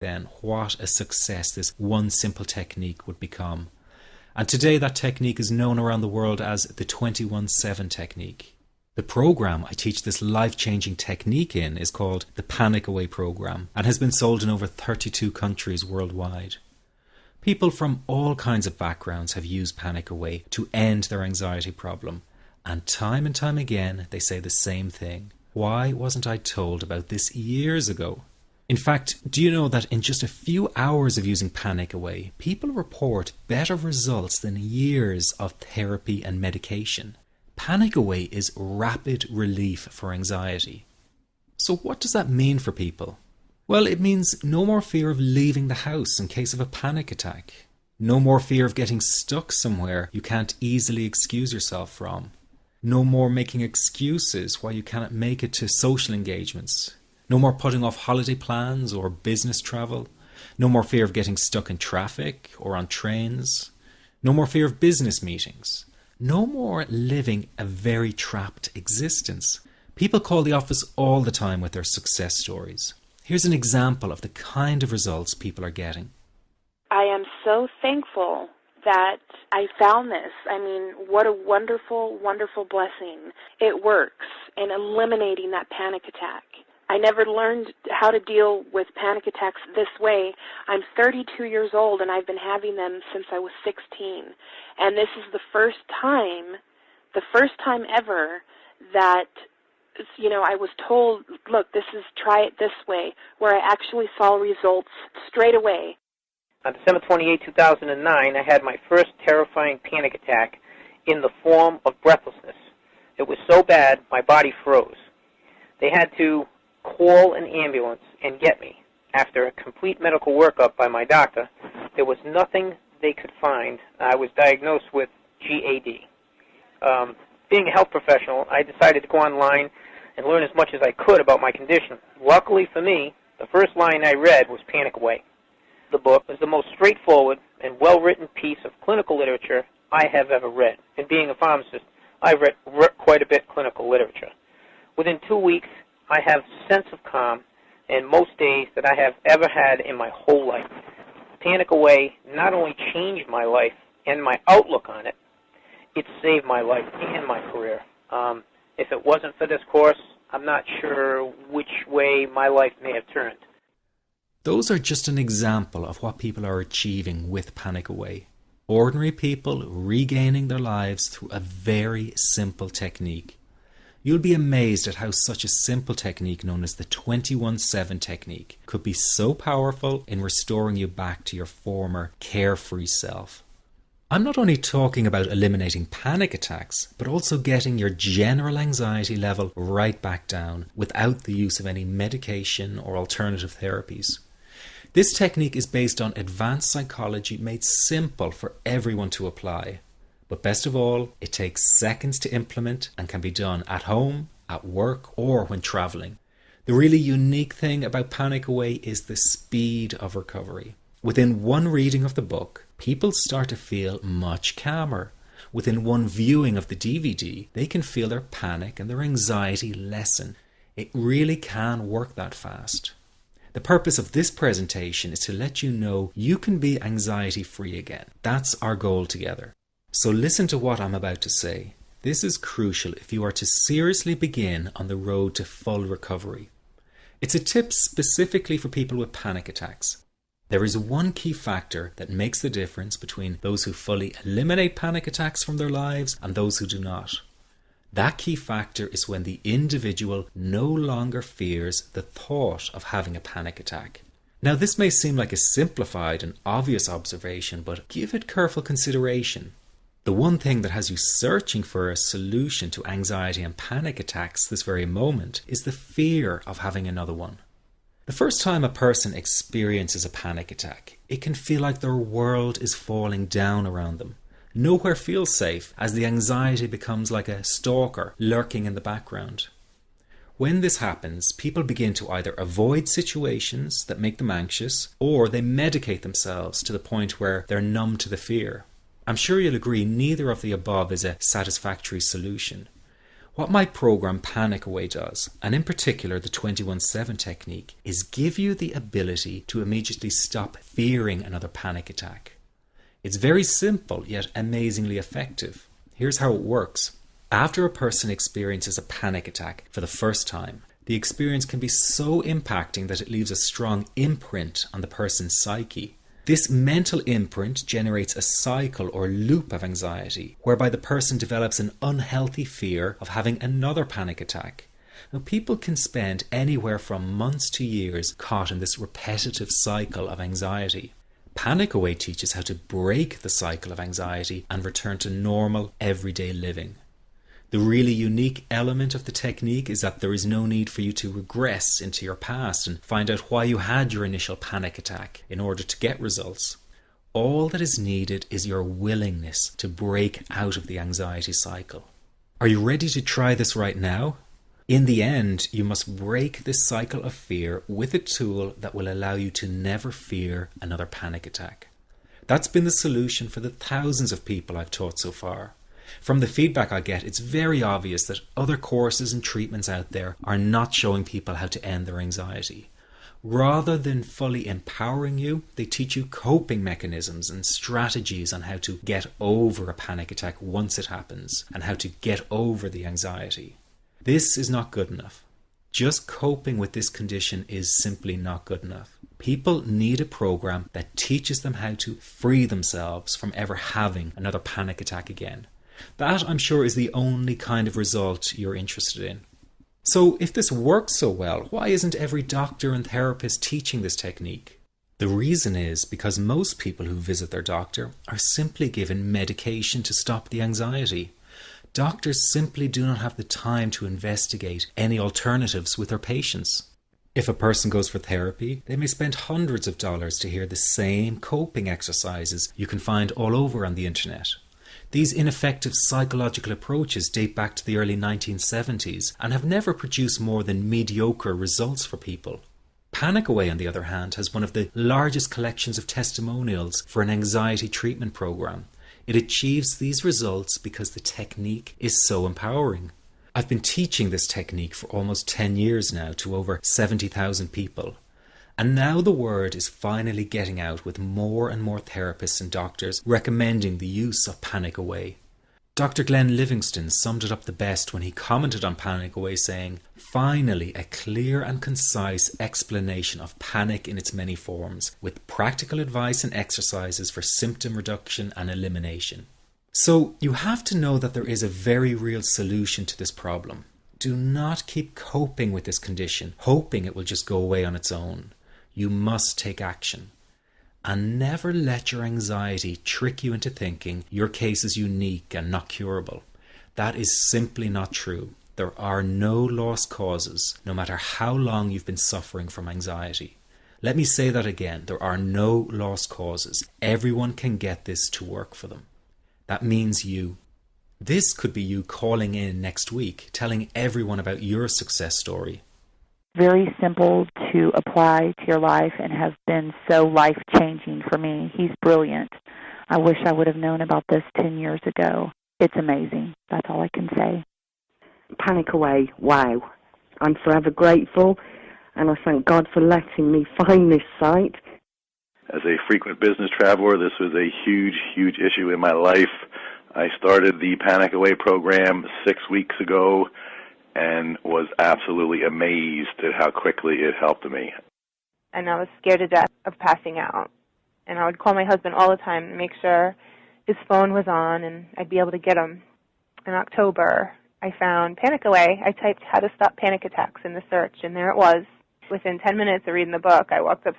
then what a success this one simple technique would become. And today that technique is known around the world as the 21-7 technique. The program I teach this life-changing technique in is called the Panic Away program and has been sold in over 32 countries worldwide. People from all kinds of backgrounds have used Panic Away to end their anxiety problem. And time again, they say the same thing. Why wasn't I told about this years ago? In fact, do you know that in just a few hours of using Panic Away, people report better results than years of therapy and medication? Panic Away is rapid relief for anxiety. So what does that mean for people? Well, it means no more fear of leaving the house in case of a panic attack. No more fear of getting stuck somewhere you can't easily excuse yourself from. No more making excuses why you cannot make it to social engagements. No more putting off holiday plans or business travel. No more fear of getting stuck in traffic or on trains. No more fear of business meetings. No more living a very trapped existence. People call the office all the time with their success stories. Here's an example of the kind of results people are getting. I am so thankful that I found this. I mean, what a wonderful, wonderful blessing. It works in eliminating that panic attack. I never learned how to deal with panic attacks this way. I'm 32 years old and I've been having them since I was 16. And this is the first time ever that, I was told, look, try it this way, where I actually saw results straight away. On December 28, 2009, I had my first terrifying panic attack in the form of breathlessness. It was so bad, my body froze. They had to call an ambulance and get me. After a complete medical workup by my doctor, there was nothing they could find. I was diagnosed with GAD. Being a health professional, I decided to go online and learn as much as I could about my condition. Luckily for me, the first line I read was Panic Away. The book was the most straightforward and well-written piece of clinical literature I have ever read. And being a pharmacist, I've read quite a bit of clinical literature. Within 2 weeks, I have a sense of calm in most days that I have ever had in my whole life. Panic Away not only changed my life and my outlook on it, it saved my life and my career. If it wasn't for this course, I'm not sure which way my life may have turned. Those are just an example of what people are achieving with Panic Away. Ordinary people regaining their lives through a very simple technique. You'll be amazed at how such a simple technique known as the 21-7 technique could be so powerful in restoring you back to your former carefree self. I'm not only talking about eliminating panic attacks, but also getting your general anxiety level right back down without the use of any medication or alternative therapies. This technique is based on advanced psychology made simple for everyone to apply. But best of all, it takes seconds to implement and can be done at home, at work, or when traveling. The really unique thing about Panic Away is the speed of recovery. Within one reading of the book, people start to feel much calmer. Within one viewing of the DVD, they can feel their panic and their anxiety lessen. It really can work that fast. The purpose of this presentation is to let you know you can be anxiety-free again. That's our goal together. So listen to what I'm about to say. This is crucial if you are to seriously begin on the road to full recovery. It's a tip specifically for people with panic attacks. There is one key factor that makes the difference between those who fully eliminate panic attacks from their lives and those who do not. That key factor is when the individual no longer fears the thought of having a panic attack. Now, this may seem like a simplified and obvious observation, but give it careful consideration. The one thing that has you searching for a solution to anxiety and panic attacks this very moment is the fear of having another one. The first time a person experiences a panic attack, it can feel like their world is falling down around them. Nowhere feels safe as the anxiety becomes like a stalker lurking in the background. When this happens, people begin to either avoid situations that make them anxious, or they medicate themselves to the point where they're numb to the fear. I'm sure you'll agree neither of the above is a satisfactory solution. What my program Panic Away does, and in particular the 21-7 technique, is give you the ability to immediately stop fearing another panic attack. It's very simple yet amazingly effective. Here's how it works. After a person experiences a panic attack for the first time, the experience can be so impacting that it leaves a strong imprint on the person's psyche. This mental imprint generates a cycle or loop of anxiety, whereby the person develops an unhealthy fear of having another panic attack. Now, people can spend anywhere from months to years caught in this repetitive cycle of anxiety. Panic Away teaches how to break the cycle of anxiety and return to normal, everyday living. The really unique element of the technique is that there is no need for you to regress into your past and find out why you had your initial panic attack in order to get results. All that is needed is your willingness to break out of the anxiety cycle. Are you ready to try this right now? In the end, you must break this cycle of fear with a tool that will allow you to never fear another panic attack. That's been the solution for the thousands of people I've taught so far. From the feedback I get, it's very obvious that other courses and treatments out there are not showing people how to end their anxiety. Rather than fully empowering you, they teach you coping mechanisms and strategies on how to get over a panic attack once it happens and how to get over the anxiety. This is not good enough. Just coping with this condition is simply not good enough. People need a program that teaches them how to free themselves from ever having another panic attack again. That, I'm sure, is the only kind of result you're interested in. So if this works so well, why isn't every doctor and therapist teaching this technique? The reason is because most people who visit their doctor are simply given medication to stop the anxiety. Doctors simply do not have the time to investigate any alternatives with their patients. If a person goes for therapy, they may spend hundreds of dollars to hear the same coping exercises you can find all over on the internet. These ineffective psychological approaches date back to the early 1970s and have never produced more than mediocre results for people. Panic Away, on the other hand, has one of the largest collections of testimonials for an anxiety treatment program. It achieves these results because the technique is so empowering. I've been teaching this technique for almost 10 years now to over 70,000 people. And now the word is finally getting out with more and more therapists and doctors recommending the use of Panic Away. Dr. Glenn Livingston summed it up the best when he commented on Panic Away saying, "Finally, a clear and concise explanation of panic in its many forms, with practical advice and exercises for symptom reduction and elimination." So you have to know that there is a very real solution to this problem. Do not keep coping with this condition, hoping it will just go away on its own. You must take action. And never let your anxiety trick you into thinking your case is unique and not curable. That is simply not true. There are no lost causes, no matter how long you've been suffering from anxiety. Let me say that again. There are no lost causes. Everyone can get this to work for them. That means you. This could be you calling in next week, telling everyone about your success story. Very simple to apply to your life and have been so life-changing for me. He's brilliant. I wish I would have known about this 10 years ago. It's amazing. That's all I can say. Panic Away, wow. I'm forever grateful, and I thank God for letting me find this site. As a frequent business traveler, this was a huge, huge issue in my life. I started the Panic Away program 6 weeks ago and was absolutely amazed at how quickly it helped me. And I was scared to death of passing out. And I would call my husband all the time to make sure his phone was on and I'd be able to get him. In October, I found Panic Away. I typed "how to stop panic attacks" in the search, and there it was. Within 10 minutes of reading the book, I walked up